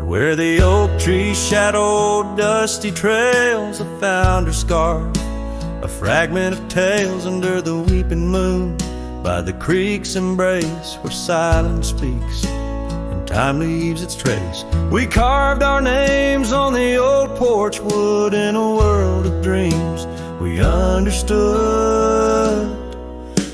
Where the oak tree shadowed dusty trails, I found her scarf, a fragment of tales under the weeping moon, by the creek's embrace where silence speaks and time leaves its trace. We carved our names on the old porch wood in a world of dreams we understood.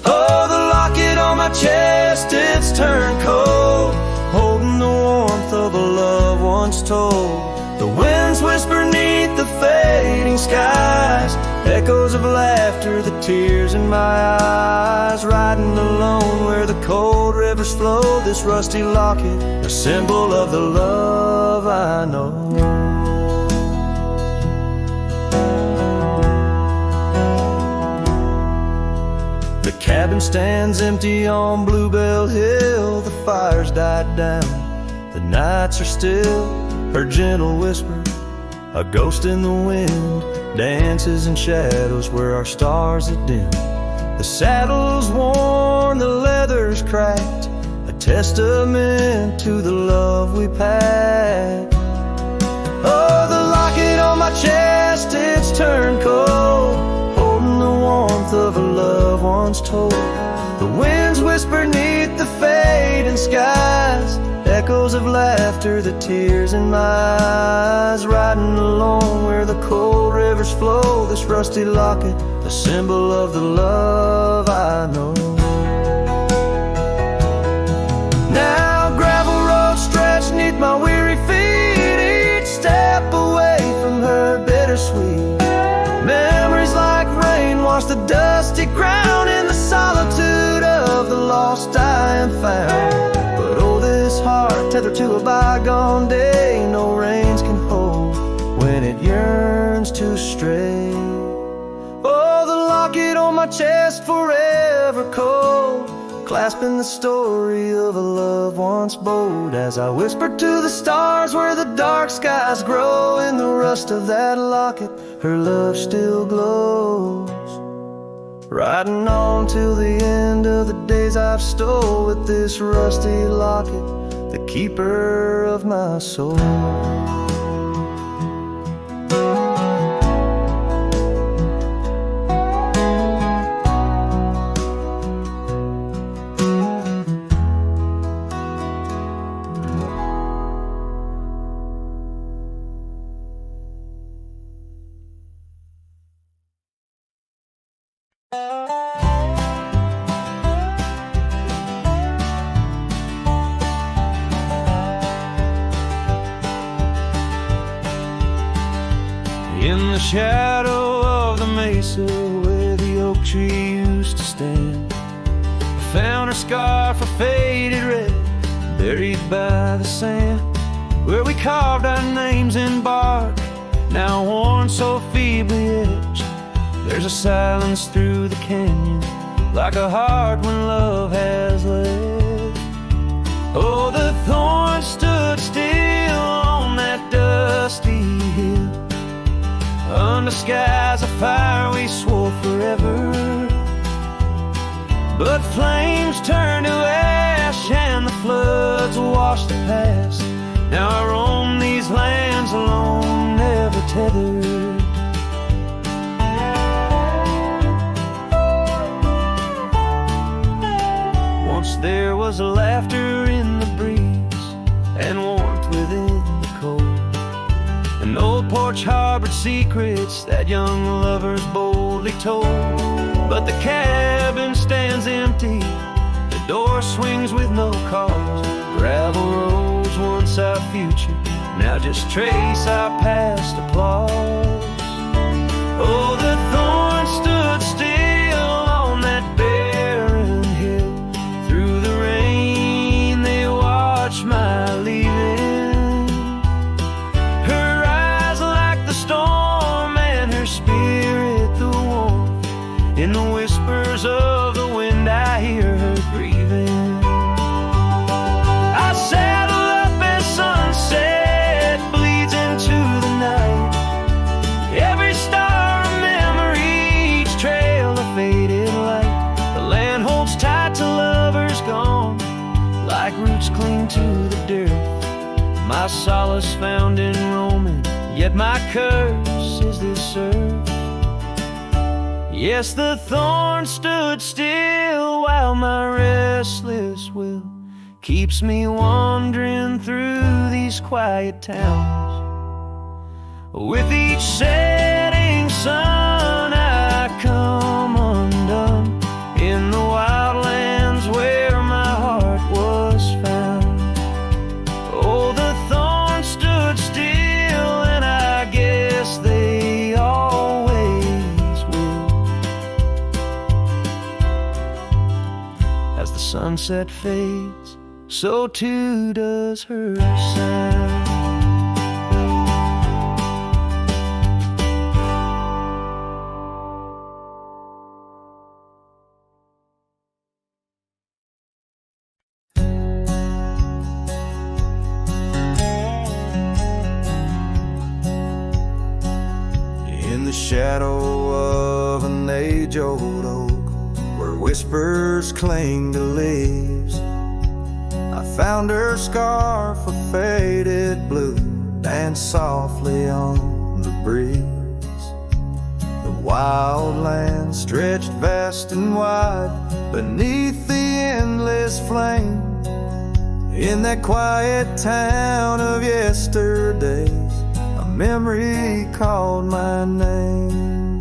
Oh, the locket on my chest, it's turned cold, holding the warmth of a love once told. The winds whisper neath the fading skies, echoes of laughter, the tears in my eyes. Riding alone where the cold rivers flow, this rusty locket, a symbol of the love I know. The cabin stands empty on Bluebell Hill, the fire's died down, the nights are still. Her gentle whisper, a ghost in the wind, dances in shadows where our stars are dim. The saddle's worn, the leather's cracked, a testament to the love we packed. Oh, the locket on my chest, it's turned cold, holding the warmth of a love once told. The winds whisper neath the fading skies, echoes of laughter, the tears in my eyes. Riding alone where the cold rivers flow, this rusty locket, a symbol of the love I know. Now gravel roads stretch neath my weary feet, each step away from her bittersweet. Memories like rain wash the dusty ground in the solitude of the lost I am found. But oh, this heart tethered to a bygone day, no reins can hold when it yearns to stray. Oh, the locket on my chest, forever cold, clasping the story of a love once bold. As I whisper to the stars where the dark skies grow, in the rust of that locket, her love still glows. Riding on till the end of the days I've stole, with this rusty locket, the keeper of my soul. In the shadow of the mesa where the oak tree used to stand, I found her scarf, a faded red, buried by the sand, where we carved our names in bark, now worn so feebly etched. There's a silence through the canyon, like a heart when love has left. Oh, the thorns stood still on that dusty hill, under skies of fire we swore forever. But flames turned to ash and the floods washed the past. Now I roam these lands alone, never tethered. Once there was laughter in the breeze and warmth within the cold. An old porch harbored secrets that young lovers boldly told. But the cabin stands empty, the door swings with no cause. Gravel roads, once our future, now just trace our past applause. Oh, the thorns stood still on that barren hill, through the rain they watched my leaving. Storm and her spirit the warmth, in the whispers of the wind I hear her grieving. I saddle up as sunset bleeds into the night, every star a my solace found in roaming, yet my curse is this earth. Yes, the thorns stood still while my restless will keeps me wandering through these quiet towns. With each setting sun I come undone in the wildlands where my heart was found. Oh, the thorns stood still, and I guess they always will. As the sunset fades, so too does her sound. In the shadow of an age-old oak, where whispers cling to leaves, I found her scarf of faded blue dance softly on the breeze. The wild land stretched vast and wide beneath the endless flame. In that quiet town of yesterdays, a memory called my name.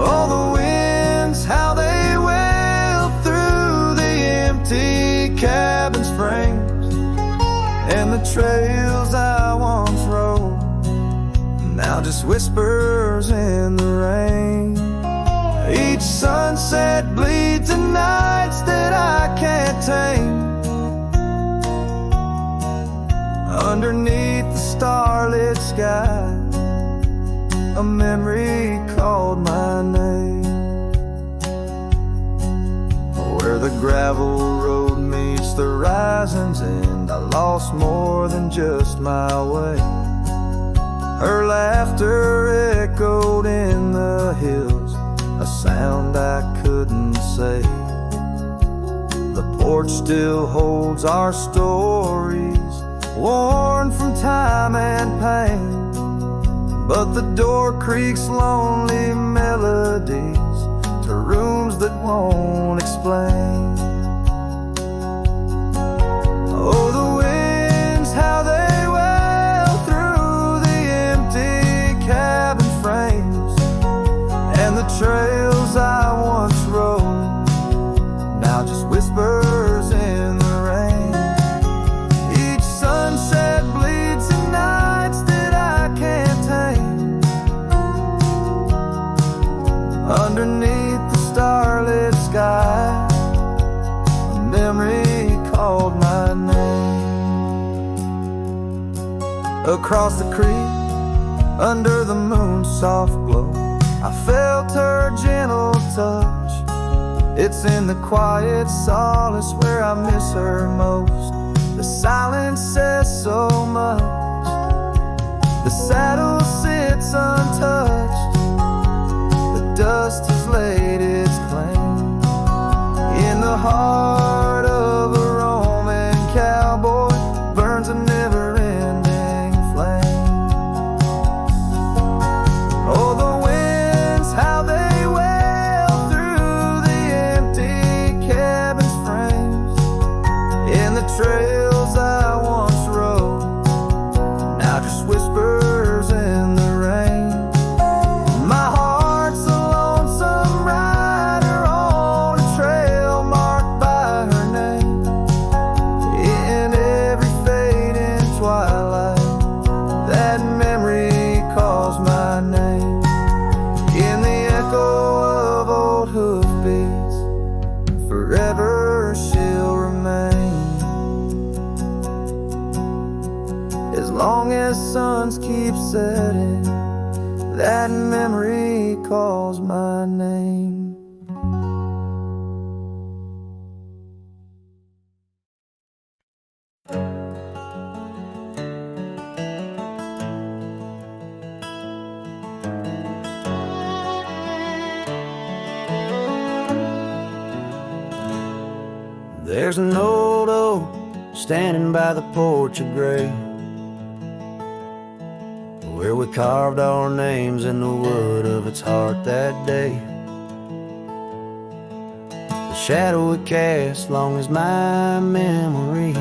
Oh, the winds, how they wail through the empty cabin springs, and the trails I once rode, now just whispers in the rain. Each sunset bleeds in nights that I can't tame. Underneath the starlit sky, a memory called my name. Where the gravel road meets the horizon's end, I lost more than just my way. Her laughter echoed in the hills, a sound I couldn't say. The porch still holds our stories, worn from time and pain, but the door creaks lonely melodies to rooms that won't explain. Oh, the winds, how they wail through the empty cabin frames, and the trails I once rode, now just whispers in the rain. Each sunset bleeds in nights that I can't tame. Underneath the starlit sky, a memory called my name. Across the creek, under the moon's soft glow, I felt her gentle touch. It's in the quiet solace where I miss her most. The silence says so much. The saddle sits untouched. The dust has laid its claim. In the heart of a Roman cowboy burns a never-ending flame. Oh, the winds, how they wail through the empty cabin's frames, in the trails I once rode, now just whispers in the rain. My heart's a lonesome rider on a trail marked by her name. In every fading twilight, that memory calls my name. In the echo of old hoofbeats, forever she'll remain. As long as suns keep setting, that memory calls my name. There's an old oak standing by the porch of gray, where we carved our names in the wood of its heart that day. The shadow it cast long as my memories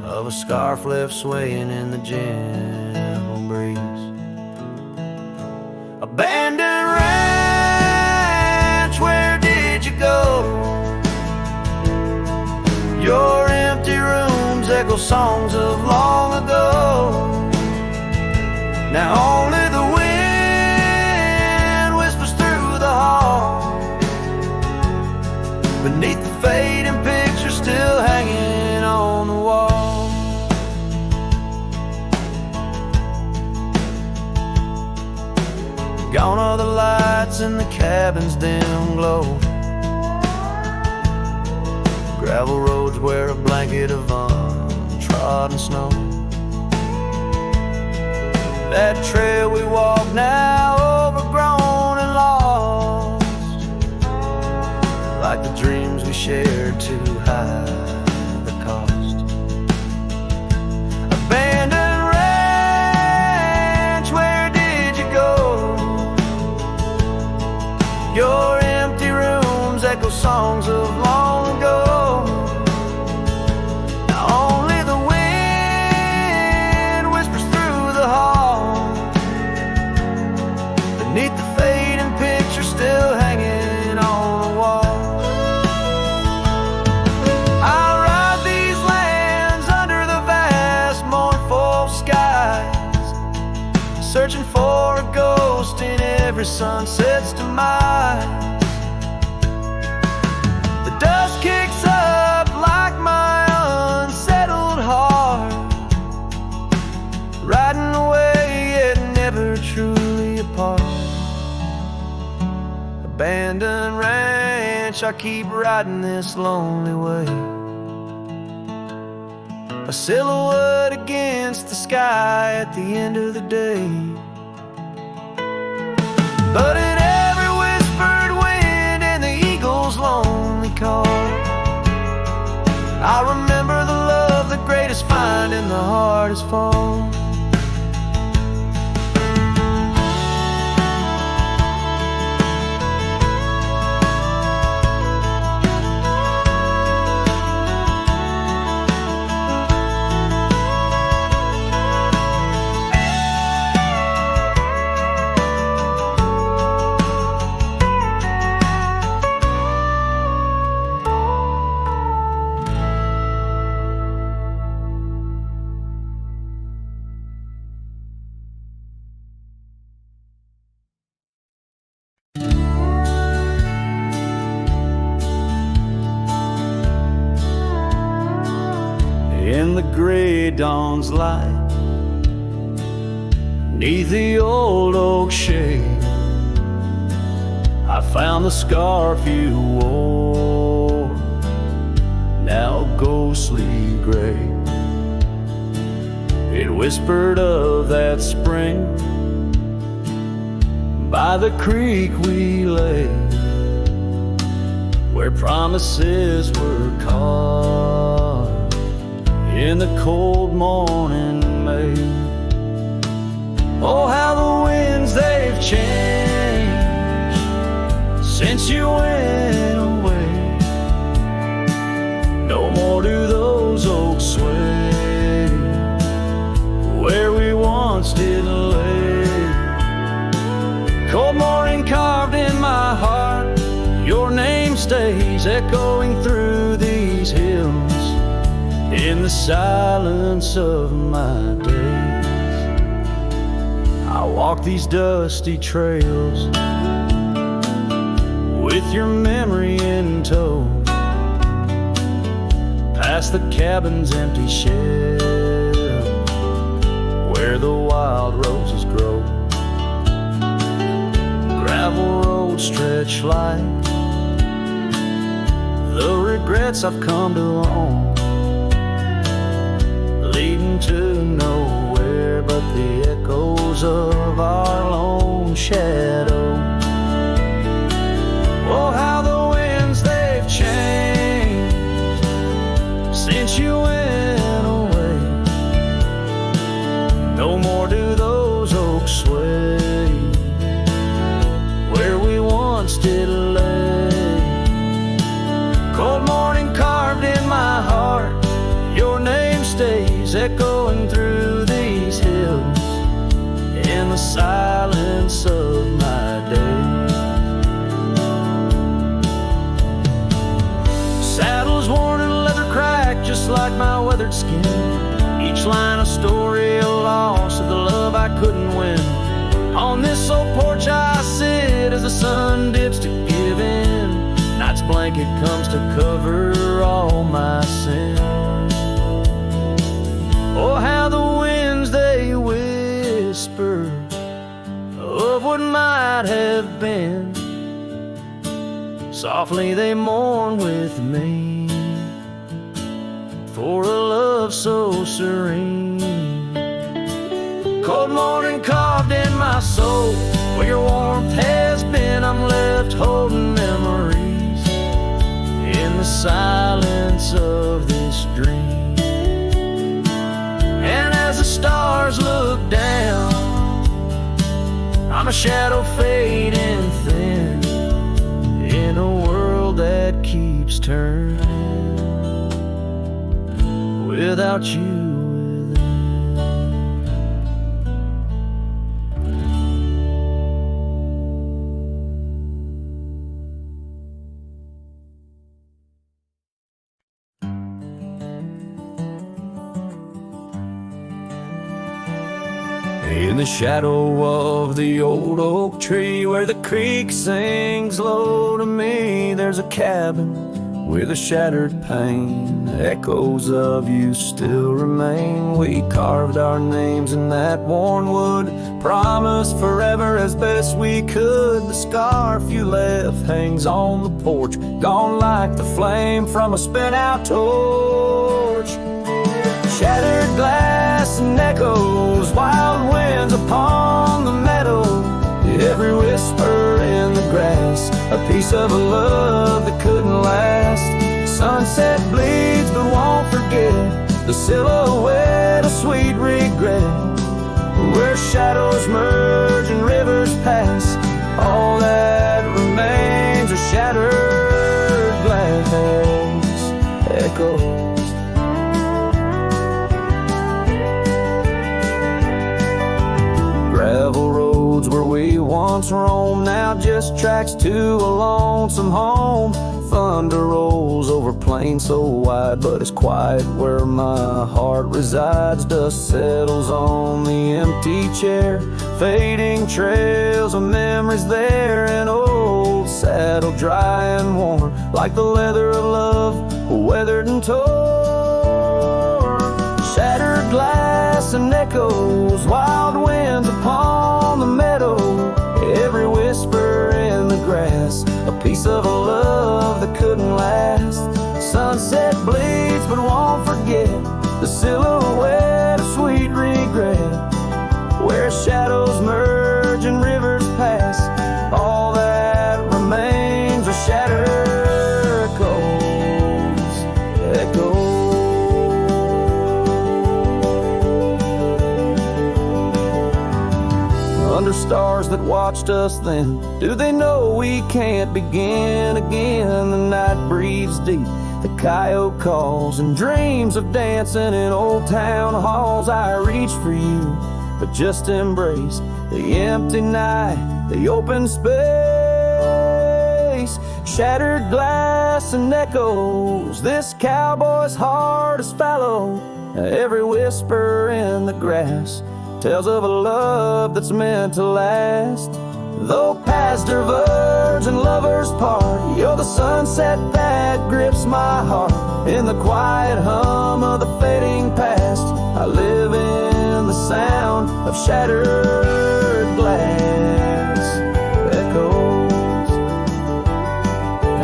of a scarf left swaying in the gentle breeze. Abandoned ranch, where did you go? Your empty rooms echo songs of long ago. Now only the wind whispers through the hall, beneath the fading picture still hanging on the wall. Gone are the lights in the cabin's dim glow, gravel roads wear a blanket of untrodden snow. That trail we walk now overgrown and lost, like the dreams we shared to hide the cost. Abandoned ranch, where did you go? Your empty rooms echo songs of long ago. Now only the wind whispers through the hall, beneath the fading picture still hanging on the wall. I ride these lands under the vast mournful skies, searching for a ghost in every sunset's demise. The dust kicks up like my unsettled heart, riding away yet never truly apart. Abandoned ranch, I keep riding this lonely way, a silhouette against the sky at the end of the day. But in every whispered wind and the eagle's lonely call, I remember the love the greatest find in the hardest fall. In the gray dawn's light, 'neath the old oak shade, I found the scarf you wore, now ghostly gray. It whispered of that spring by the creek we lay, where promises were caught in the cold morning May. Oh, how the winds they've changed since you went away. No more do those oaks sway where we once did lay. Cold morning carved in my heart, your name stays echoing through these hills in the silence of my days. I walk these dusty trails with your memory in tow, past the cabin's empty shell where the wild roses grow. Gravel roads stretch like the regrets I've come to own, leading to nowhere but the echoes of our lone shadow. Oh, how the winds they've changed since you went away. No more do those oaks sway where we once did lay. Cold morning carved in my heart, your name stays echoing through these hills in the silence of my days. Saddles worn and leather cracked just like my weathered skin. Each line a story, a loss of the love I couldn't win. On this old porch I sit as the sun dips to give in. Night's blanket comes to cover all my sins. Oh, how the winds they whisper of what might have been. Softly they mourn with me for a love so serene. Cold morning carved in my soul, where your warmth has been. I'm left holding memories in the silence of this dream. And as the stars look down, I'm a shadow fading thin in a world that keeps turning without you within. In the shadow of the old oak tree where the creek sings low to me, there's a cabin with a shattered pane. Echoes of you still remain. We carved our names in that worn wood, promised forever as best we could. The scarf you left hangs on the porch, gone like the flame from a spent out torch. Shattered glass and echoes, wild winds upon the meadow, every whisper in the grass, a piece of a love that couldn't last. Sunset bleeds but won't forget, the silhouette of sweet regret, where shadows merge and rivers pass. All that remains are shattered glass echoes. Gravel roads where we once roamed, now just tracks to a lonesome home. Thunder rolls over plains so wide, but it's quiet where my heart resides. Dust settles on the empty chair, fading trails of memories there. An old saddle dry and worn, like the leather of love, weathered and torn. Shattered glass and echoes, wild winds upon the meadow, every whisper in the grass, a piece of a love that couldn't last. Sunset bleeds but won't forget, the silhouette of sweet regret, where shadows merge and rivers pass. All that remains are shattered echoes. Under stars that watched us then, do they know we can't begin again? The night breathes deep, the coyote calls, and dreams of dancing in old town halls. I reach for you, but just embrace the empty night, the open space. Shattered glass and echoes, this cowboy's heart is fallow. Every whisper in the grass tells of a love that's meant to last. Though paths diverge and lovers part, you're the sunset that grips my heart. In the quiet hum of the fading past, I live in the sound of shattered glass echoes.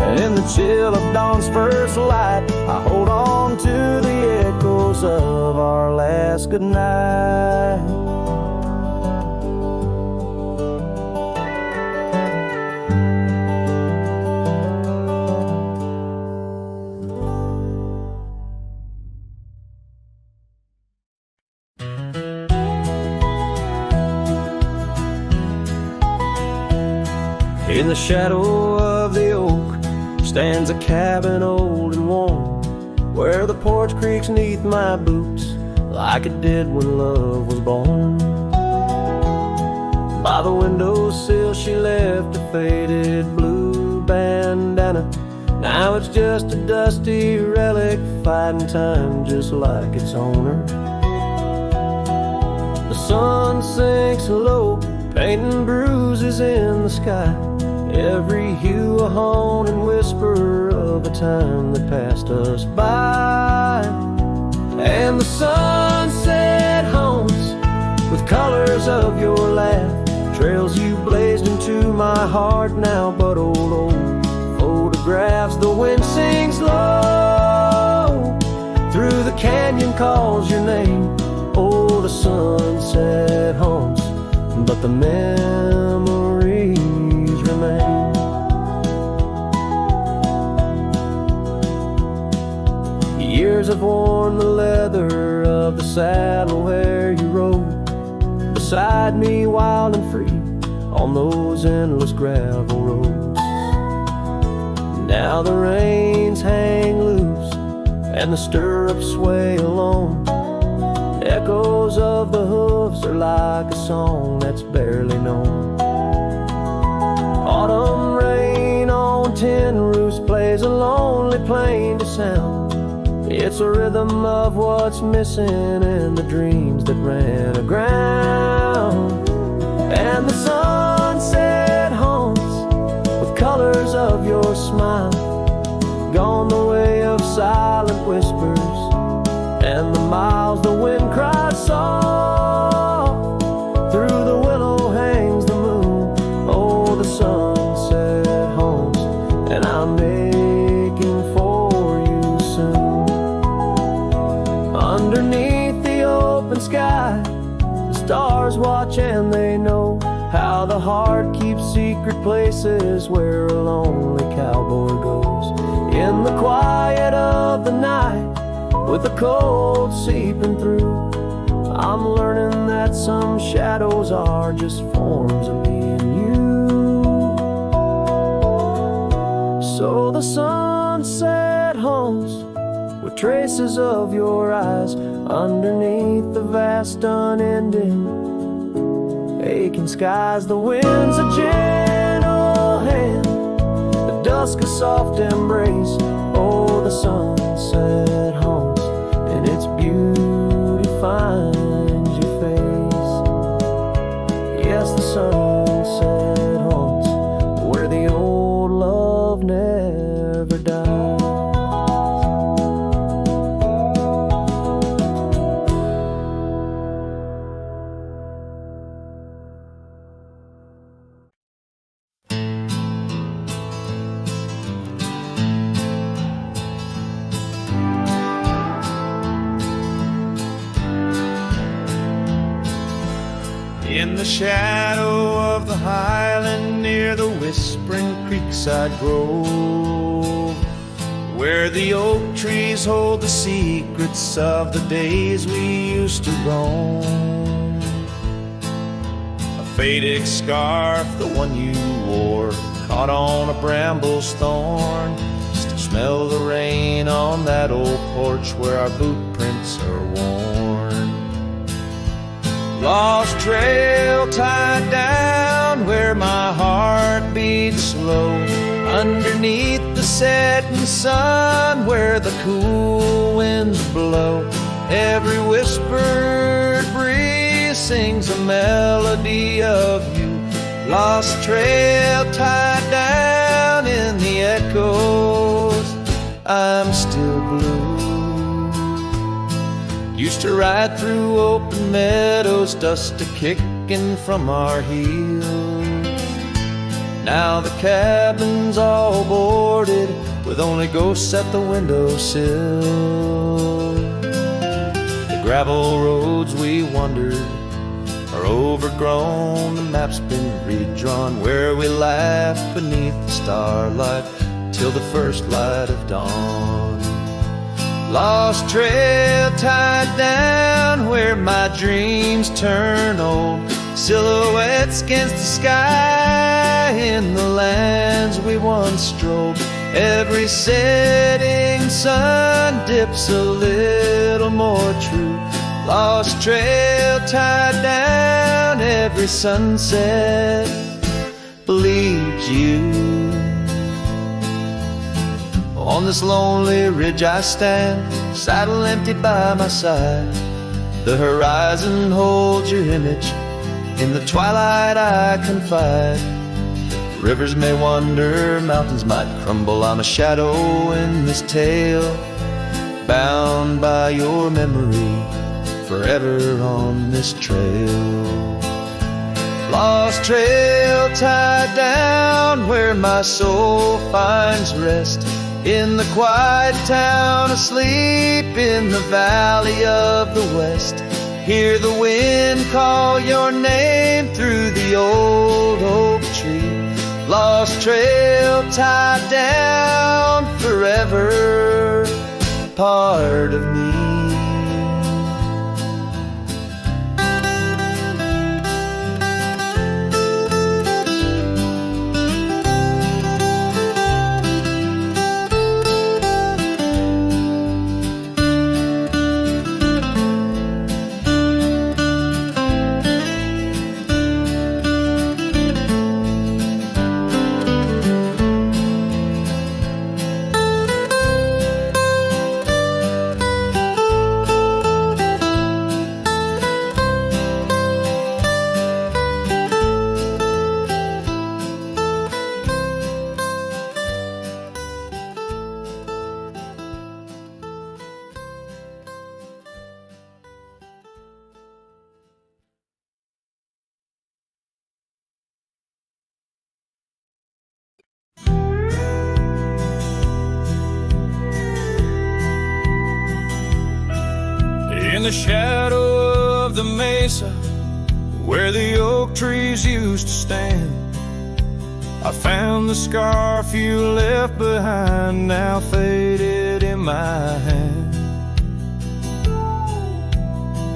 And in the chill of dawn's first light, I hold on to the echoes of our last goodnight. In the shadow of the oak stands a cabin old and warm, where the porch creaks neath my boots like it did when love was born. By the windowsill she left a faded blue bandana. Now it's just a dusty relic fighting time just like its owner. The sun sinks low, painting bruises in the sky, every hue a haunting whisper of a time that passed us by. And the sunset haunts with colors of your laugh, trails you blazed into my heart now but old photographs. The wind sings low through the canyon, calls your name. Oh, the sunset haunts, but the memories remain. Years have worn the leather of the saddle where you rode beside me wild and free on those endless gravel roads. Now the reins hang loose and the stirrups sway alone. Echoes of the hooves are like a song that's barely known. Autumn rain on tin roofs plays a lonely plaintive sound. It's a rhythm of what's missing in the dreams that ran aground. And the sunset haunts with colors of your smile, gone the way of silent whispers and the miles the wind cries soft. Through the willow hangs the moon. Oh, the sunset haunts, and I'm aching for you soon. Underneath the open sky, the stars watch and they know how the heart keeps secret places where a lonely cowboy goes. In the quiet of the night, with the cold seeping through, I'm learning that some shadows are just forms of me and you. So the sunset haunts with traces of your eyes underneath the vast unending aching skies. The wind's a gentle hand, the dusk a soft embrace. Oh, the sunset haunts, and its beauty finds your face. Yes, the sunset haunts where the old love never dies. In the shadow of the highland near the whispering creekside grove, where the oak trees hold the secrets of the days we used to roam. A faded scarf, the one you wore, caught on a bramble's thorn. Still smell the rain on that old porch where our boot prints are worn. Lost trail tied down where my heart beats slow, underneath the setting sun where the cool winds blow. Every whispered breeze sings a melody of you. Lost trail tied down in the echoes, I'm still blue. Used to ride through open meadows, dust a-kicking from our heels. Now the cabin's all boarded with only ghosts at the windowsill. The gravel roads we wandered are overgrown, the map's been redrawn, where we laughed beneath the starlight till the first light of dawn. Lost trail tied down where my dreams turn old, silhouettes against the sky in the lands we once strolled. Every setting sun dips a little more true. Lost trail tied down, every sunset believes you. On this lonely ridge I stand, saddle empty by my side. The horizon holds your image, in the twilight I confide. Rivers may wander, mountains might crumble, I'm a shadow in this tale, bound by your memory, forever on this trail. Lost trail tied down where my soul finds rest, in the quiet town asleep in the valley of the west. Hear the wind call your name through the old oak tree. Lost trail tied down forever, part of me. In the shadow of the mesa, where the oak trees used to stand, I found the scarf you left behind, now faded in my hand.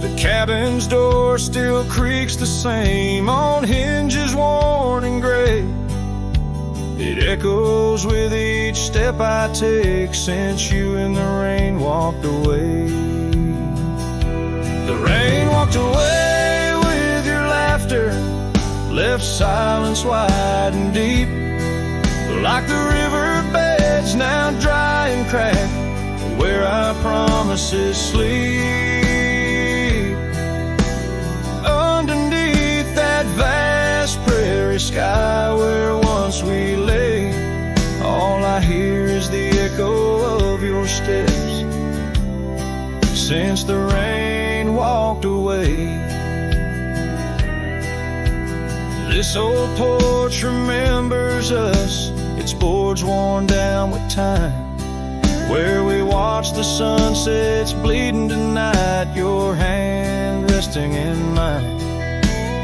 The cabin's door still creaks the same, on hinges worn and gray. It echoes with each step I take since you in the rain walked away. The rain walked away with your laughter, left silence wide and deep, like the riverbeds now dry and cracked, where our promises sleep. Underneath that vast prairie sky where once we lay, all I hear is the echo of your steps since the rain walked away. This old porch remembers us, its boards worn down with time, where we watch the sunsets bleeding tonight, your hand resting in mine.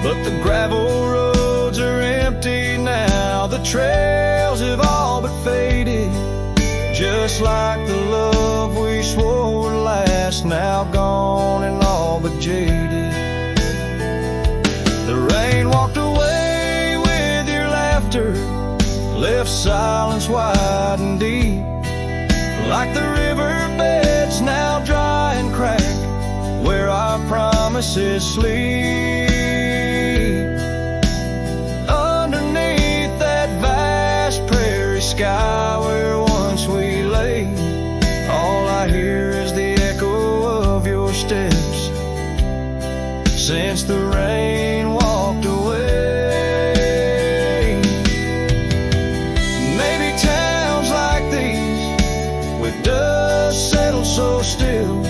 But the gravel roads are empty now, the trails have all but faded, just like the love we swore would last, now gone and all but jaded. The rain walked away with your laughter, left silence wide and deep, like the riverbeds now dry and cracked, where our promises sleep. Underneath that vast prairie sky where once we lay, all I hear is the echo of your steps since the rain walked away. Maybe towns like these, with dust settled so still,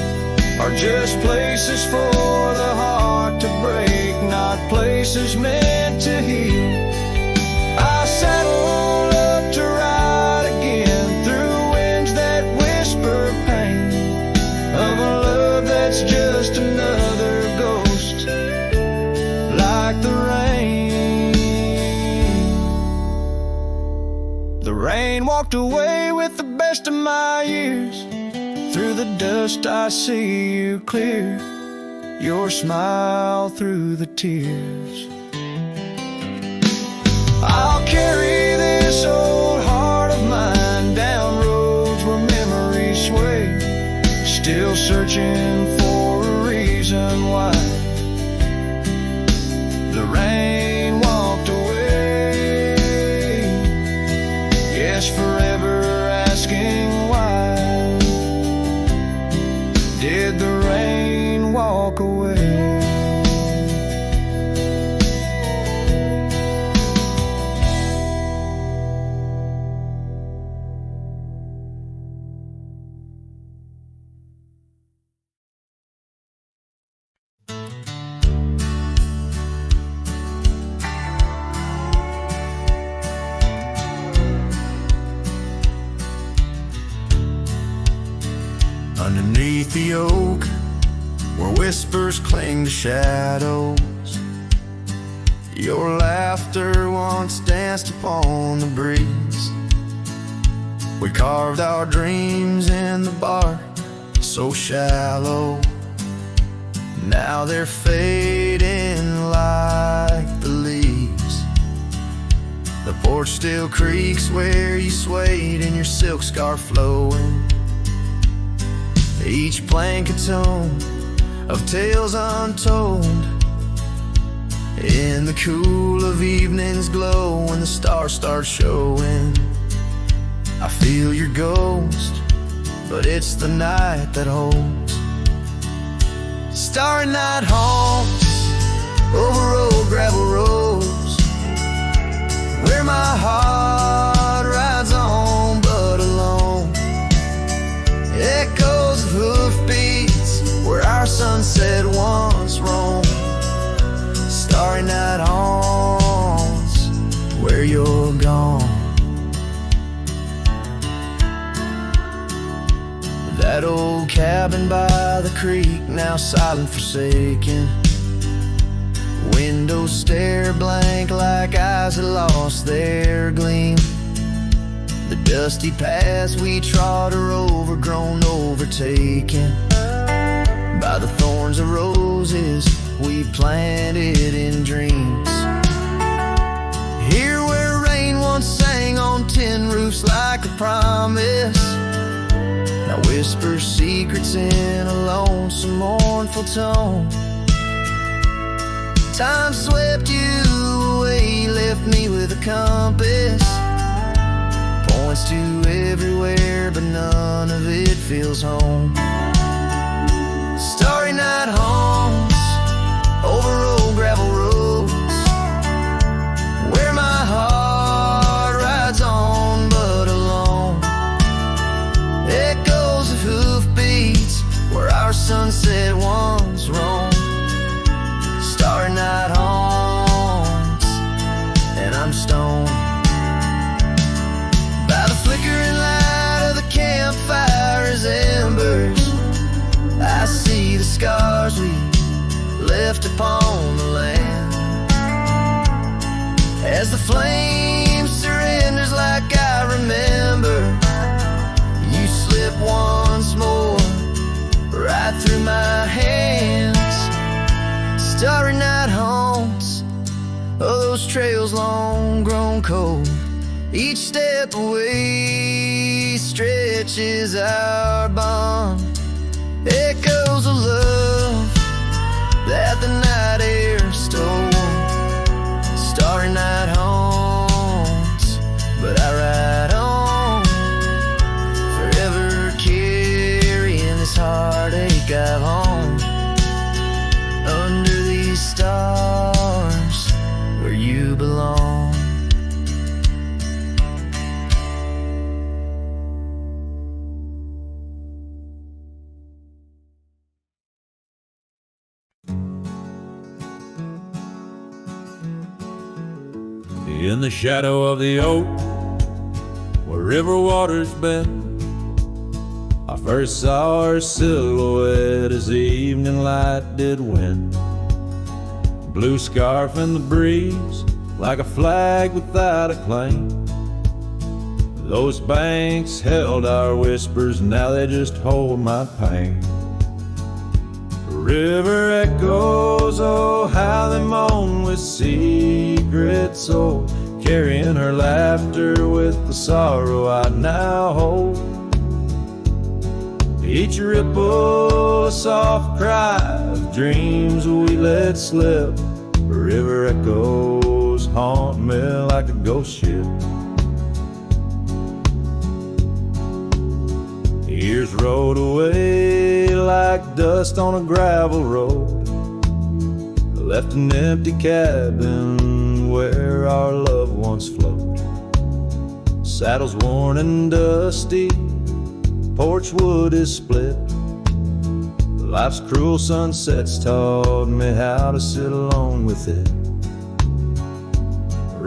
are just places for the heart to break, not places meant to heal. I saddle up to ride again through winds that whisper pain of a love that's just another ghost, like the rain. The rain walked away with the best of my years, through the dust I see you clear, your smile through the tears. I'll carry this old heart of mine down roads where memories sway, still searching for a reason why the rain walked away. Yes, forever asking why did the rain walk away? Underneath the oak, where whispers cling to shadows, your laughter once danced upon the breeze. We carved our dreams in the bark, so shallow. Now they're fading like the leaves. The porch still creaks where you swayed in your silk scarf flowing. Each plank a tone of tales untold. In the cool of evening's glow, when the stars start showing, I feel your ghost, but it's the night that holds. Starry night haunts over old gravel roads, where my heart rides on but alone. Echoes of hoofbeats where our sunset once roamed. Starry night haunts where you're gone. That old cabin by the creek, now silent, forsaken. Windows stare blank like eyes that lost their gleam. The dusty paths we trod are overgrown, overtaken by the thorns of roses we planted in dreams. Here where rain once sang on tin roofs like a promise, now whispers secrets in a lonesome, mournful tone. Time swept you away, left me with a compass. Points to everywhere, but none of it feels home. Starry night haunts over old gravel roads, where my heart rides on but alone. Echoes of hoofbeats where our sunset once roamed. Starry night haunts, and I'm stoned by the flickering light of the campfire's embers. I see the scars we left upon the land, as the flame surrenders like I remember. You slip once more right through my hands. Starry night haunts, oh, those trails long grown cold. Each step away stretches our bond. Echoes of love that the night air stole. Starry night haunts, but I ride on, forever carrying this heartache I've owned. Under these stars where you belong. In the shadow of the oak, where river waters bend, I first saw her silhouette as the evening light did win. Blue scarf in the breeze, like a flag without a claim. Those banks held our whispers, now they just hold my pain. The river echoes, oh how they moan with secrets old, carrying her laughter with the sorrow I now hold. Each ripple a soft cry of dreams we let slip. River echoes haunt me like a ghost ship. Years rolled away like dust on a gravel road, left an empty cabin where our loved ones float. Saddles worn and dusty, porch wood is split. Life's cruel sunsets taught me how to sit alone with it.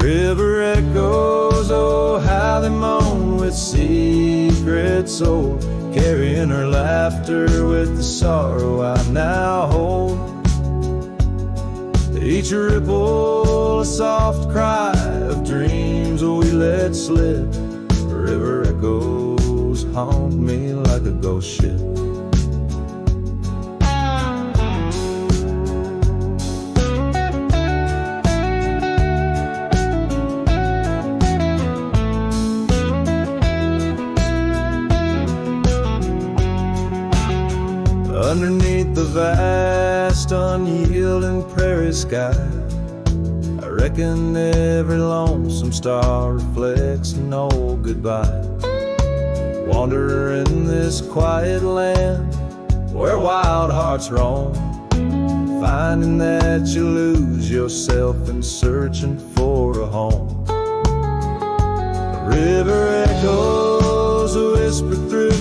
River echoes, oh how they moan with secrets old, carrying her laughter with the sorrow I now hold. Each ripple a soft cry of dreams we let slip. River echoes haunt me like a ghost ship. Underneath the vast, unyielding prairie sky, I reckon every lonesome star reflects an old goodbye. Wander in this quiet land where wild hearts roam, finding that you lose yourself in searching for a home. The river echoes whisper through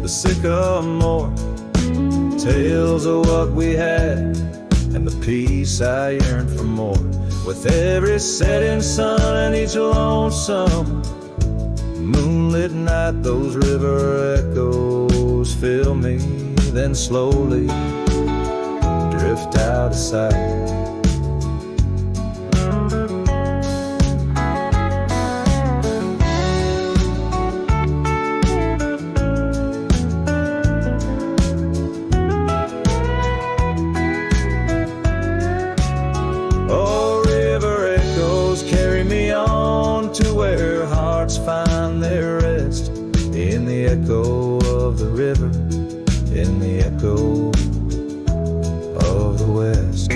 the sycamore, tales of what we had and the peace I yearned for more. With every setting sun and each lonesome moonlit night, those river echoes fill me, then slowly drift out of sight. Find their rest in the echo of the river, in the echo of the West.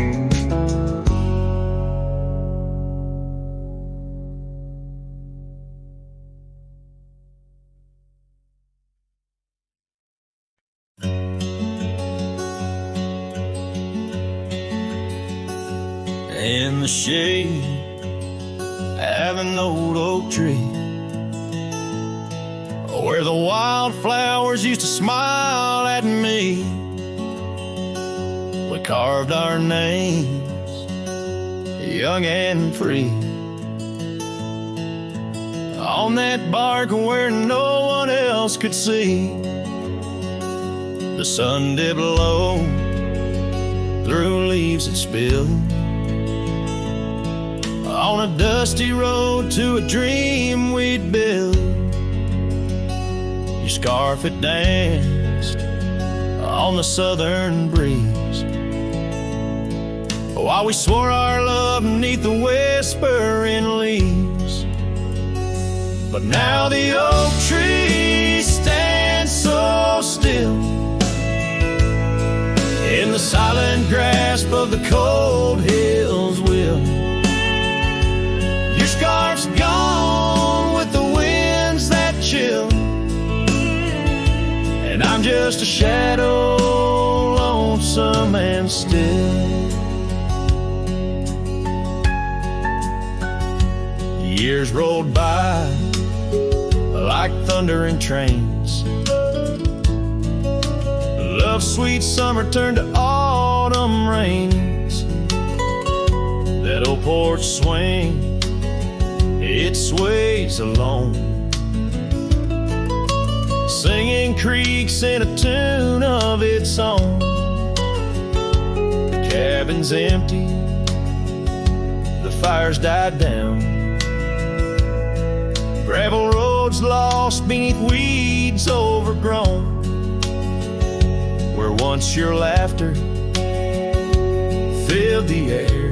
In the shade of an old oak tree, where the wildflowers used to smile at me, we carved our names, young and free, on that bark where no one else could see. The sun did low through leaves that spilled on a dusty road to a dream we'd built. Your scarf it danced on the southern breeze, while we swore our love beneath the whispering leaves. But now the oak tree stands so still in the silent grasp of the cold hills will. Your scarf's gone with the winds that chill, and I'm just a shadow, lonesome and still. Years rolled by like thundering trains. Love's sweet summer turned to autumn rains. That old porch swing, it sways alone, singing creeks in a tune of its own. The cabin's empty, the fire's died down, gravel roads lost beneath weeds overgrown, where once your laughter filled the air.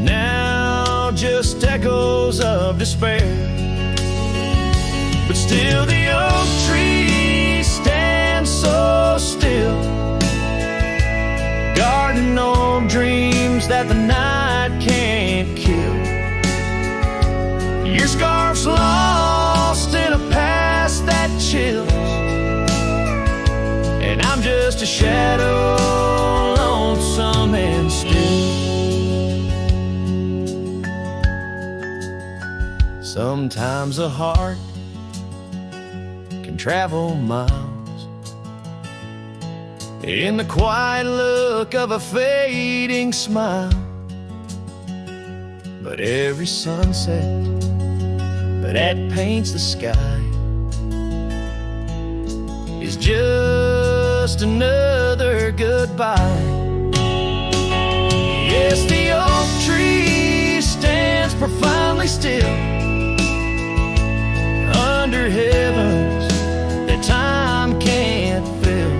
Now just echoes of despair. But still the oak tree stands so still, guarding old dreams that the night can't kill. Your scarf's lost in a past that chills, and I'm just a shadow, lonesome and still. Sometimes a heart can travel miles in the quiet look of a fading smile. But every sunset that paints the sky is just another goodbye. Yes, the oak tree stands profoundly still under heavens that time can't fill.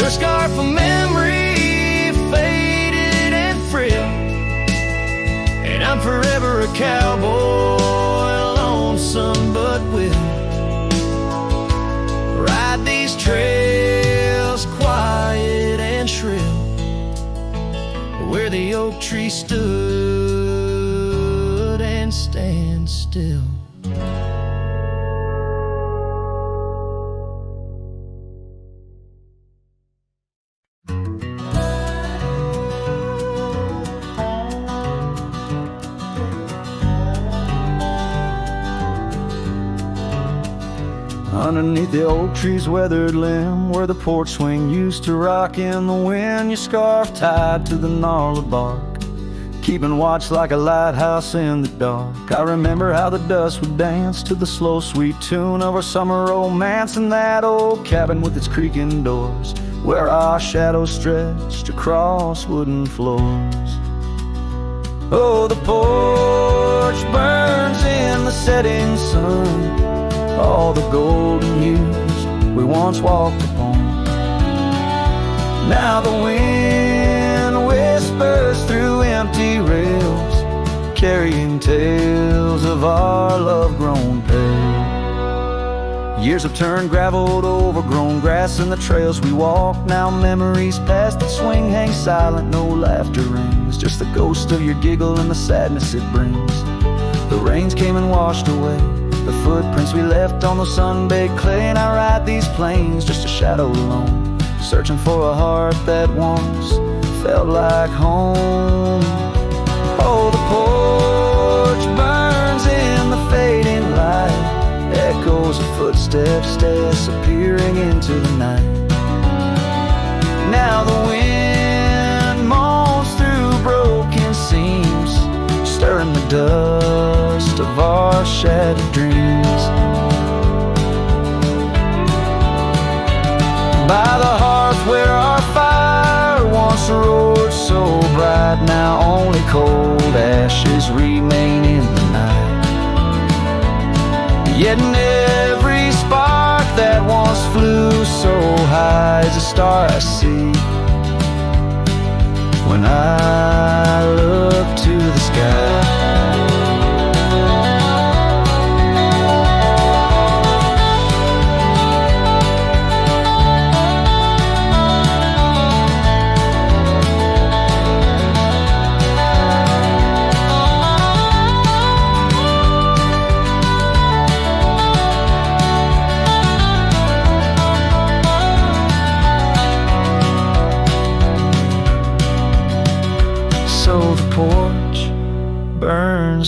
Your scarf of memory faded and frail, and I'm forever a cowboy, lonesome but will ride these trails quiet and shrill, where the oak tree stood and stands still. Underneath the oak tree's weathered limb, where the porch swing used to rock in the wind, your scarf tied to the gnarled bark, keeping watch like a lighthouse in the dark. I remember how the dust would dance to the slow sweet tune of our summer romance in that old cabin with its creaking doors, where our shadows stretched across wooden floors. Oh, the porch burns in the setting sun, all the golden years we once walked upon. Now the wind whispers through empty rails, carrying tales of our love grown pale. Years have turned gravel to overgrown grass, and the trails we walk now memories past that swing hang silent, no laughter rings, just the ghost of your giggle and the sadness it brings. The rains came and washed away the footprints we left on the sun-baked clay, and I ride these plains just a shadow alone, searching for a heart that once felt like home. Oh, the porch burns in the fading light, echoes of footsteps disappearing into the night. Now the wind moans through broken seams, stirring the dust of our shattered dreams. By the hearth where our fire once roared so bright, now only cold ashes remain in the night. Yet in every spark that once flew so high is a star I see when I look to the sky.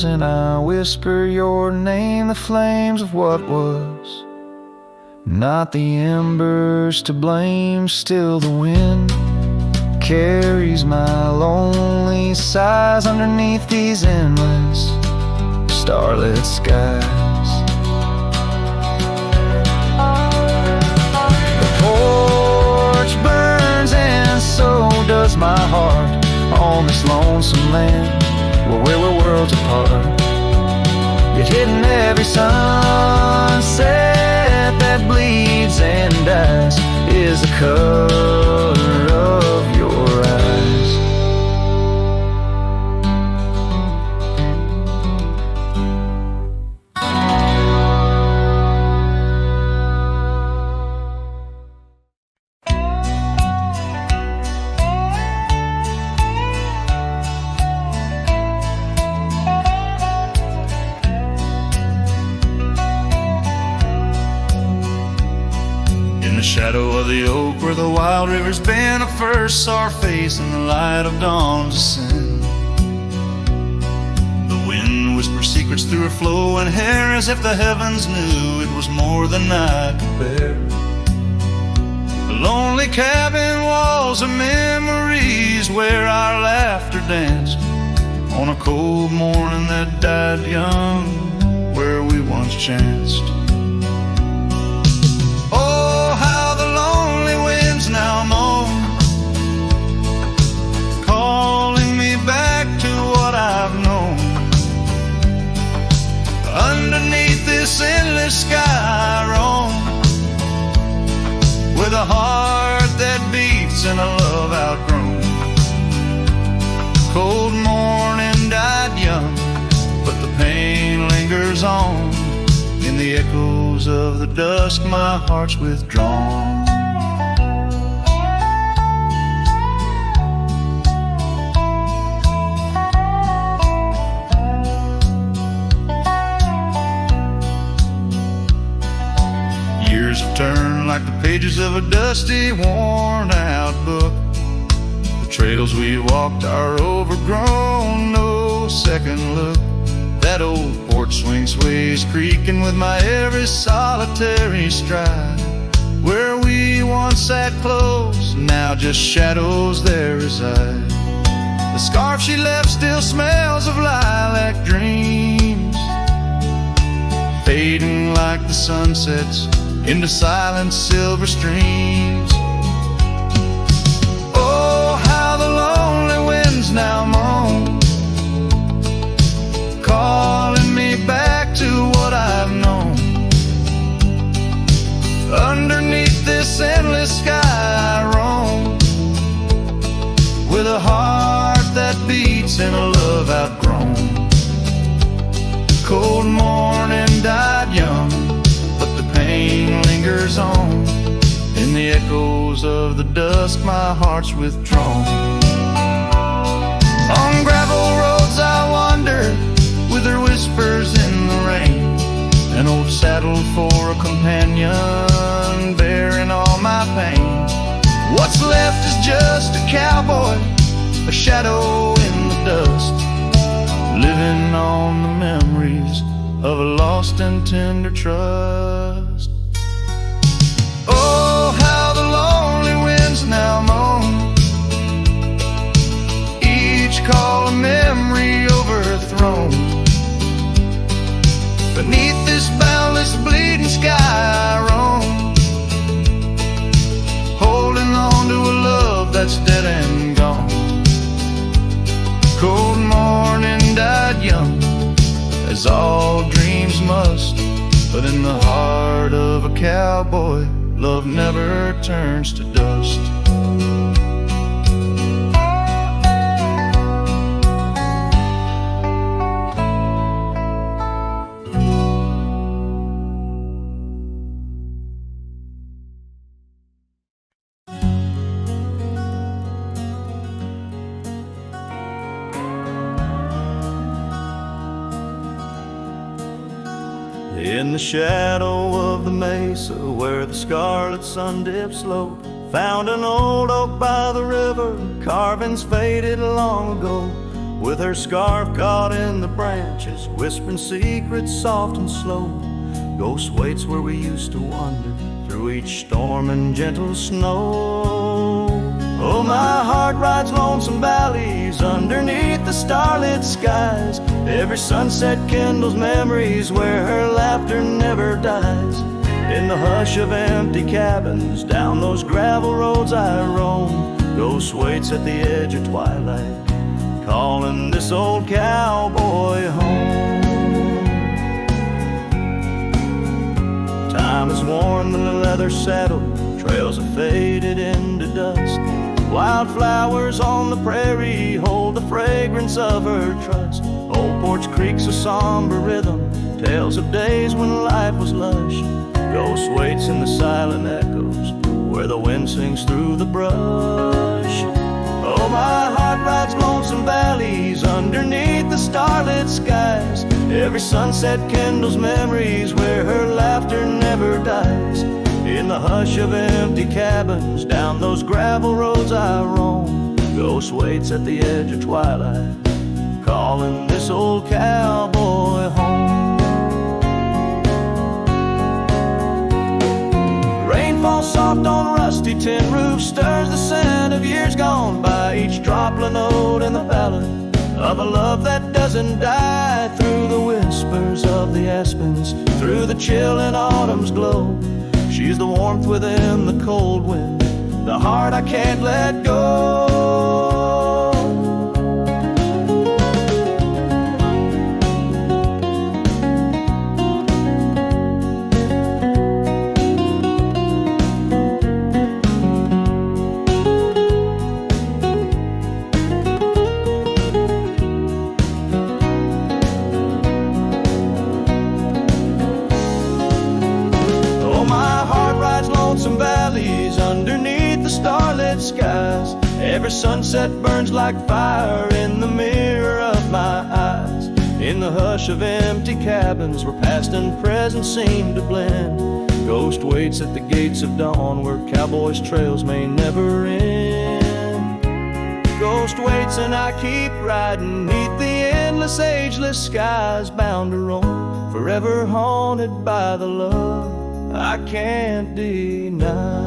And I whisper your name, the flames of what was, not the embers to blame. Still the wind carries my lonely sighs underneath these endless starlit skies. The porch burns and so does my heart on this lonesome land where we're worlds apart. Yet hidden every sunset that bleeds and dies is a color the shadow of the oak where the wild rivers bend, I first saw her face in the light of dawn's ascent. The wind whispered secrets through her flowing hair, as if the heavens knew it was more than I could bear. The lonely cabin walls of memories where our laughter danced on a cold morning that died young, where we once chanced. Oh, how the lonely winds now moan, calling me back to what I've known. Underneath this endless sky I roam, with a heart that beats and a love outgrown. Cold morning died young, but the pain lingers on. In the echoes of the dusk, my heart's withdrawn. Years have turned like the pages of a dusty, worn-out book. The trails we walked are overgrown, no second look. That old porch swing sways creaking with my every solitary stride. Where we once sat close, now just shadows there reside. The scarf she left still smells of lilac dreams, fading like the sunsets into silent silver streams. Oh, how the lonely winds now moan, calling me back to what I've known. Underneath this endless sky I roam, with a heart that beats and a love outgrown. Cold morning died young, but the pain lingers on. In the echoes of the dusk, my heart's withdrawn. On gravel roads I wander, with her whispers in the rain. An old saddle for a companion, bearing all my pain. What's left is just a cowboy, a shadow in the dust, living on the memories of a lost and tender trust. Oh, how the lonely winds now moan, each call a memory overthrown. Beneath this boundless bleeding sky I roam, holding on to a love that's dead and gone. Cold morning died young, as all dreams must, but in the heart of a cowboy, love never turns to dust. In the shadow of the mesa where the scarlet sun dips low, found an old oak by the river, carvings faded long ago. With her scarf caught in the branches, whispering secrets soft and slow. Ghost waits where we used to wander through each storm and gentle snow. Oh, my heart rides lonesome valleys underneath the starlit skies. Every sunset kindles memories where her laughter never dies. In the hush of empty cabins, down those gravel roads I roam. Ghost waits at the edge of twilight, calling this old cowboy home. Time has worn the leather saddle, trails have faded into dust. Wildflowers on the prairie hold the fragrance of her trust. Old Porch Creek's a somber rhythm, tales of days when life was lush. Ghost waits in the silent echoes where the wind sings through the brush. Oh, my heart rides lonesome valleys underneath the starlit skies. Every sunset kindles memories where her laughter never dies. In the hush of empty cabins, down those gravel roads I roam, ghost waits at the edge of twilight, calling this old cowboy home. Rain falls soft on rusty tin roofs, stirs the scent of years gone by, each droplet note in the ballad of a love that doesn't die. Through the whispers of the aspens, through the chill in autumn's glow, she's the warmth within the cold wind, the heart I can't let go. Some valleys underneath the starlit skies, every sunset burns like fire in the mirror of my eyes. In the hush of empty cabins where past and present seem to blend, ghost waits at the gates of dawn where cowboys' trails may never end. Ghost waits and I keep riding neath the endless ageless skies, bound to roam, forever haunted by the love I can't deny.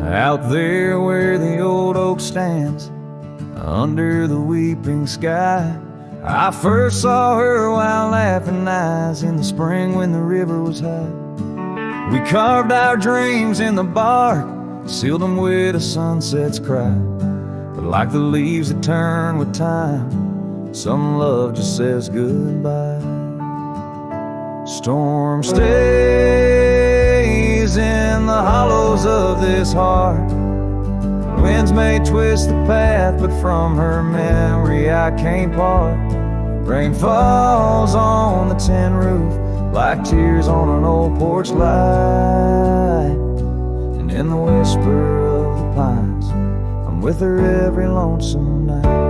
Out there where the old oak stands, under the weeping sky, I first saw her while laughing eyes in the spring when the river was high. We carved our dreams in the bark, sealed them with a sunset's cry. But like the leaves that turn with time, some love just says goodbye. Storm stays in the hollows of this heart. Winds may twist the path, but from her memory I can't part. Rain falls on the tin roof like tears on an old porch light. And in the whisper of the pines, I'm with her every lonesome night.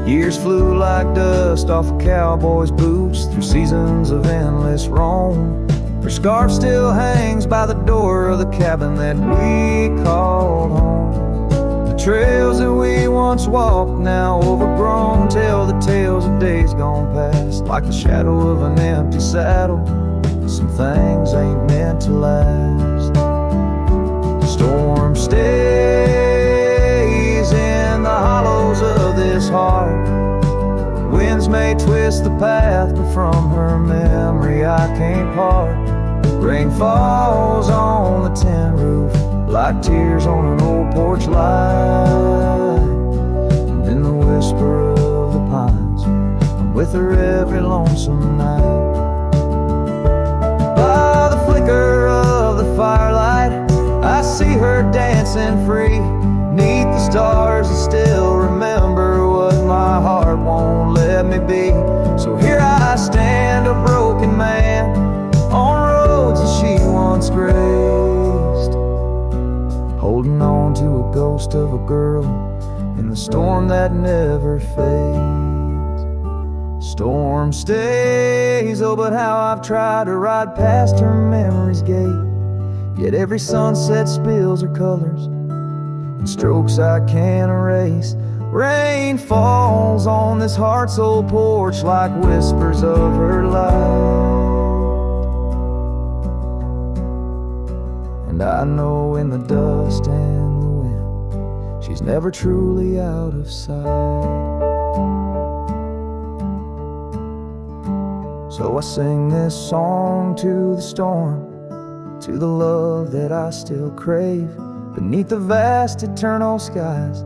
Years flew like dust off a cowboy's boots through seasons of endless roam. Her scarf still hangs by the door of the cabin that we called home. The trails that we once walked, now overgrown, tell the tales of days gone past. Like the shadow of an empty saddle, some things ain't meant to last. The storm stays in the hollows of this heart. Winds may twist the path, but from her memory I can't part. Rain falls on the tin roof like tears on an old porch light. And in the whisper of the pines, I'm with her every lonesome night. By the flicker of the firelight, I see her dancing free. Neath the stars and still remember what my heart won't let me be. So here I stand, a broken man, on roads that she once graced, holding on to a ghost of a girl in the storm that never fades. Storm stays, oh but how I've tried to ride past her memory's gate. Yet every sunset spills her colors in strokes I can't erase. Rain falls on this heart's old porch like whispers of her life. And I know in the dust and the wind, she's never truly out of sight. So I sing this song to the storm, to the love that I still crave, beneath the vast eternal skies,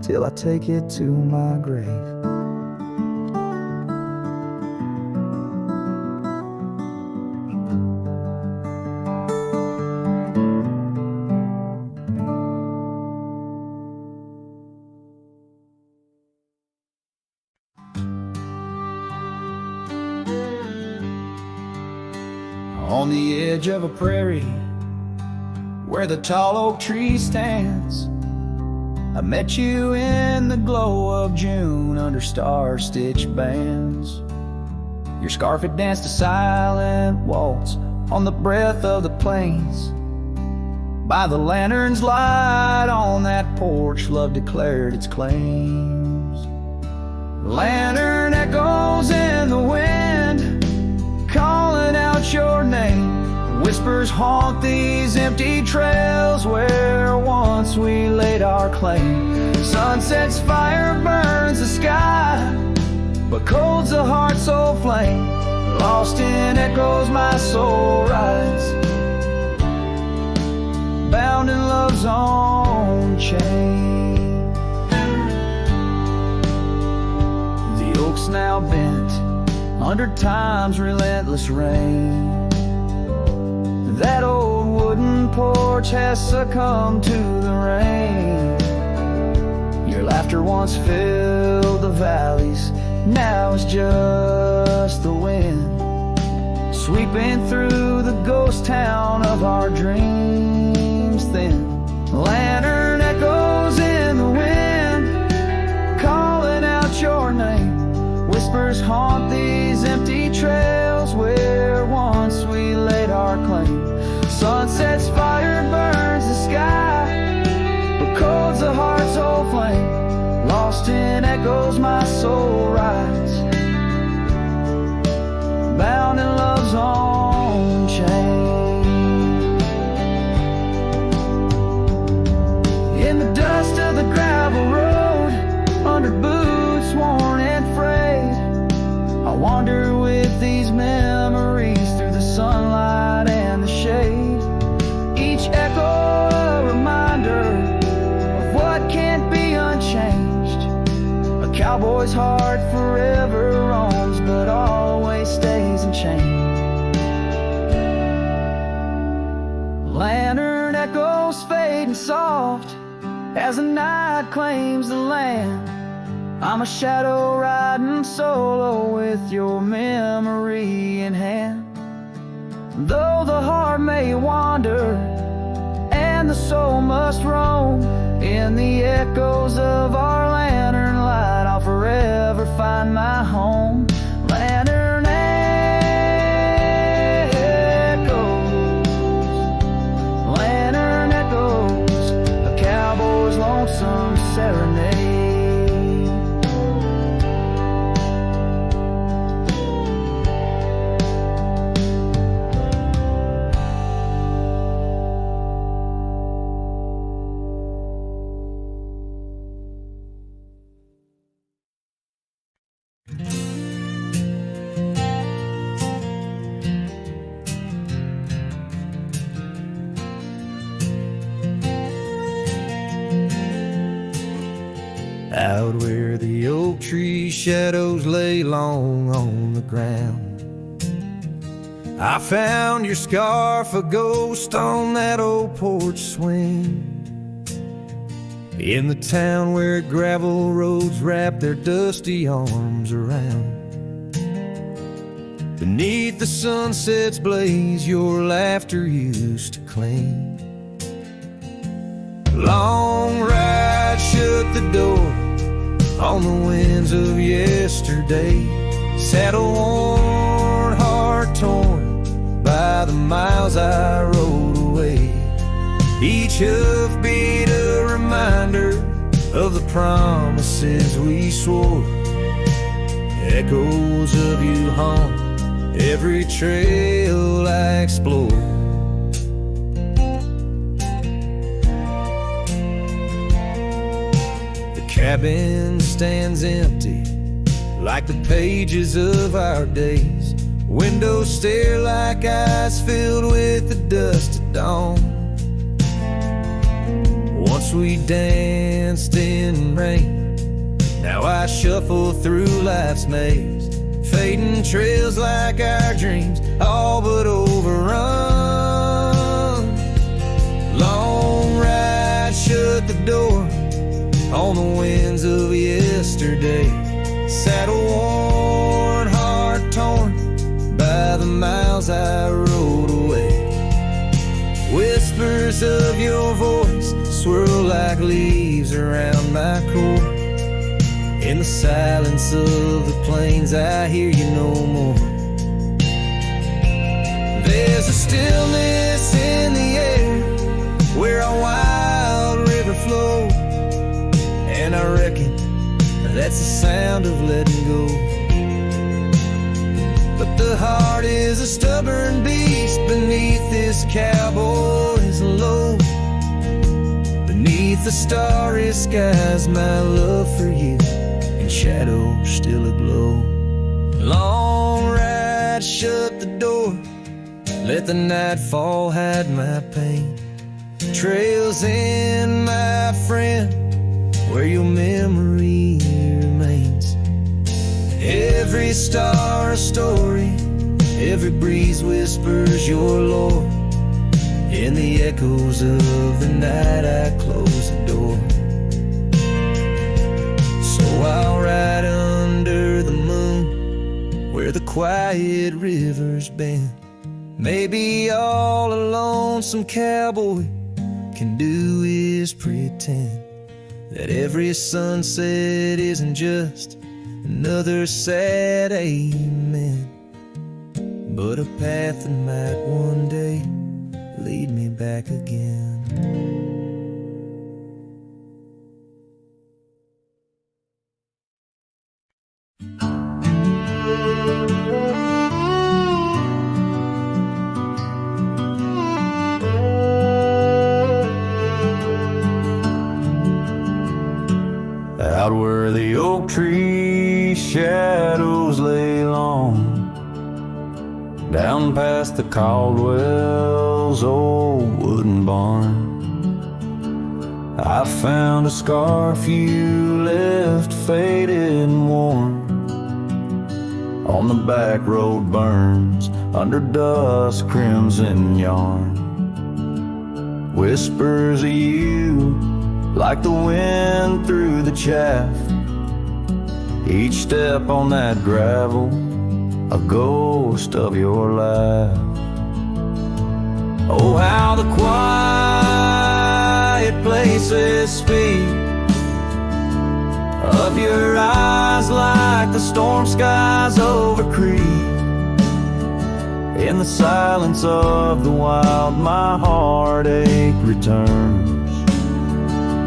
till I take it to my grave. On the edge of a prairie where the tall oak tree stands, I met you in the glow of June under star-stitched bands. Your scarf had danced a silent waltz on the breath of the plains. By the lantern's light on that porch, love declared its claims. Lantern echoes in the wind, calling out your name. Whispers haunt these empty trails where once we laid our claim. Sunset's fire burns the sky, but cold's a heart soul flame. Lost in echoes my soul rides, bound in love's own chain. The oak's now bent under time's relentless rain. That old wooden porch has succumbed to the rain. Your laughter once filled the valleys, now it's just the wind sweeping through the ghost town of our dreams thin. Lantern echoes in the wind, calling out your name. Whispers haunt these empty trails where once we laid our claim. Sunset's fire burns the sky, but cold's a heart's old flame. Lost in echoes my soul rides, bound in love's own chain. In the dust of the gravel road, under boots worn and frayed, I wander with these memories through the sunlight and the shade. Each echo a reminder of what can't be unchanged. A cowboy's heart forever roams, but always stays unchained. Lantern echoes fading soft as the night claims the land. I'm a shadow riding solo with your memory in hand. Though the heart may wander and the soul must roam, in the echoes of our lantern light I'll forever find my home. Lantern echoes, lantern echoes, a cowboy's lonesome serenade. Out where the oak tree shadows lay long on the ground, I found your scarf, a ghost on that old porch swing. In the town where gravel roads wrap their dusty arms around, beneath the sunset's blaze your laughter used to cling. Long ride shut the door on the winds of yesterday. Saddle worn, heart torn by the miles I rode away. Each hoofbeat a reminder of the promises we swore. Echoes of you haunt every trail I explore. Cabin stands empty like the pages of our days. Windows stare like eyes filled with the dust of dawn. Once we danced in rain, now I shuffle through life's maze. Fading trails like our dreams, all but overrun. Long ride shut the door on the winds of yesterday. Saddle worn, heart torn by the miles I rode whispers of your voice swirl like leaves around my core. In the silence of the plains I hear you no more. There's a stillness in the air where a wild river flows, and I reckon that's the sound of letting go. But the heart is a stubborn beast beneath this cowboy's load. Beneath the starry skies, my love for you in shadow still aglow. Long ride, shut the door, let the nightfall hide my pain. Trails in, my friend, where your memory remains. Every star a story, every breeze whispers your lore. In the echoes of the night I close the door. So I'll ride under the moon where the quiet rivers bend. Maybe all a lonesome cowboy can do is pretend that every sunset isn't just another sad amen, but a path that might one day lead me back again. Out where the oak tree shadows lay long, down past the Caldwell's old wooden barn, I found a scarf you left faded and worn on the back road burns under dust crimson yarn. Whispers of you like the wind through the chaff, each step on that gravel a ghost of your laugh. Oh, how the quiet places speak of your eyes like the storm skies over creek. In the silence of the wild my heartache returns.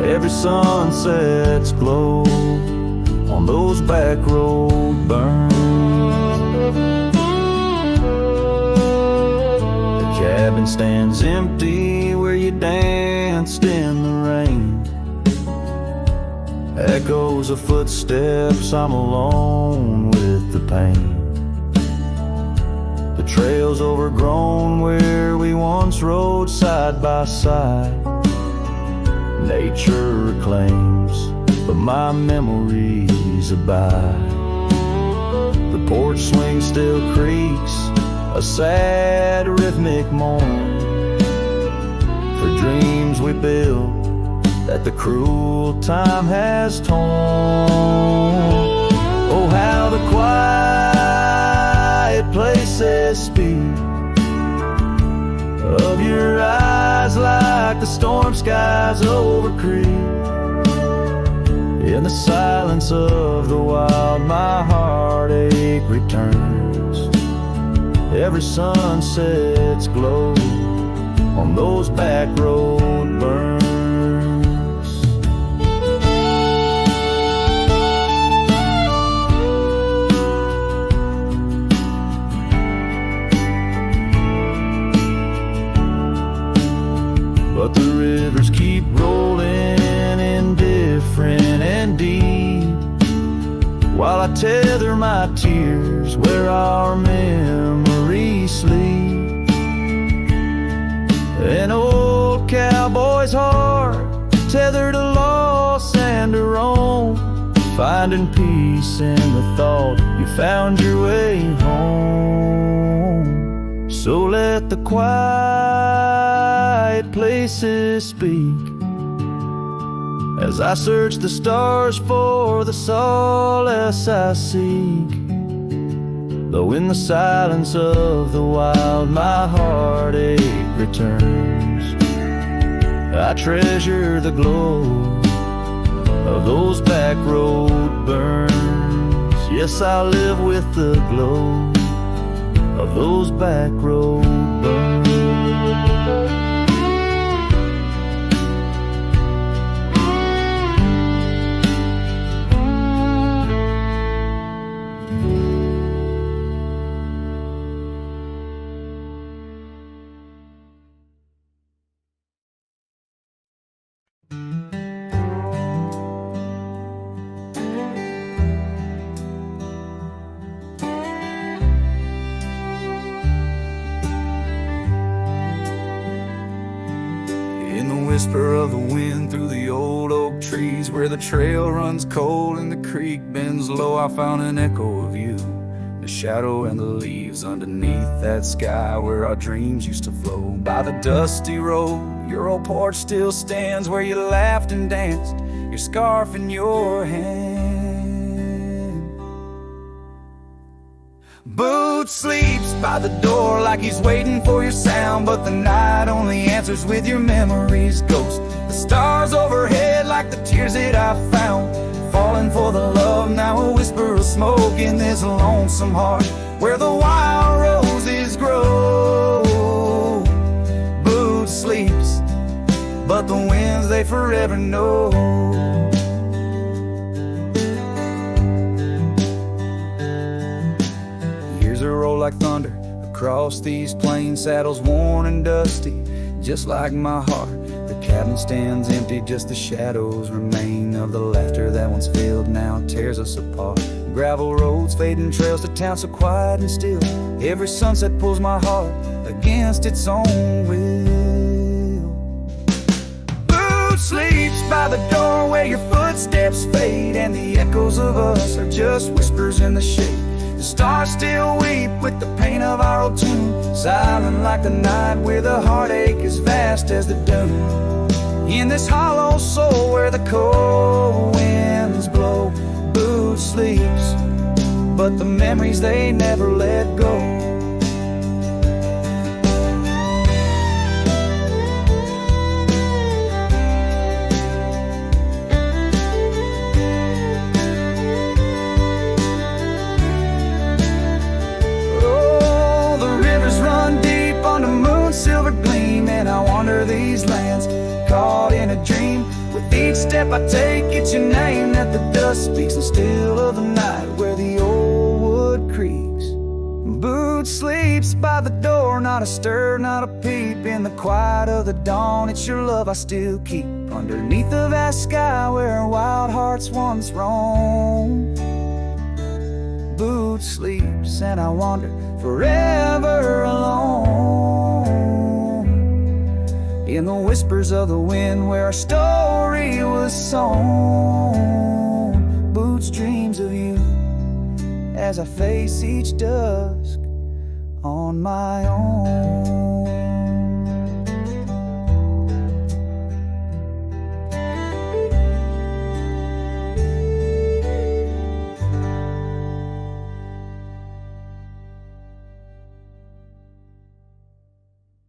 Every sunset's glow on those back road burns. The cabin stands empty where you danced in the rain. Echoes of footsteps, I'm alone with the pain. The trail's overgrown where we once rode side by side. Nature reclaims, but my memories abide. The porch swing still creaks, a sad rhythmic mourn for dreams we built that the cruel time has torn. Oh, how the quiet places speak of your eyes like the storm skies over creek. In the silence of the wild my heartache returns. Every sunset's glow on those back road burns. But the rivers keep rolling indifferent and deep, while I tether my tears where our memories sleep. An old cowboy's heart tethered to loss and to roam, finding peace in the thought you found your way home. So let the quiet places speak as I search the stars for the solace I seek. Though in the silence of the wild my heartache returns. I treasure the glow of those back road burns. Yes, I live with the glow of those back road burns. Whisper of the wind through the old oak trees, where the trail runs cold and the creek bends low, I found an echo of you, the shadow and the leaves underneath that sky where our dreams used to flow. By the dusty road, your old porch still stands, where you laughed and danced, your scarf in your hand. Boots sleeps by the door like he's waiting for your sound, but the night only answers with your memory's ghost. The stars overhead like the tears that I found, falling for the love, now a whisper of smoke in this lonesome heart where the wild roses grow. Boots sleeps, but the winds they forever know. Roll like thunder across these plains, saddles worn and dusty, just like my heart. The cabin stands empty, just the shadows remain of the laughter that once filled, now tears us apart. Gravel roads, fading trails to town so quiet and still. Every sunset pulls my heart against its own will. Boots sleeps by the door where your footsteps fade, and the echoes of us are just whispers in the shade. The stars still weep with the pain of our old tune, silent like the night where the heartache is vast as the dune. In this hollow soul where the cold winds blow, Boots sleeps, but the memories they never let go. Silver gleam, and I wander these lands, caught in a dream. With each step I take, it's your name that the dust speaks, and still of the night where the old wood creaks. Boots sleeps by the door, not a stir, not a peep. In the quiet of the dawn, it's your love I still keep, underneath the vast sky where wild hearts once roamed. Boots sleeps, and I wander forever alone, in the whispers of the wind where our story was sown. Boots dreams of you as I face each dusk on my own.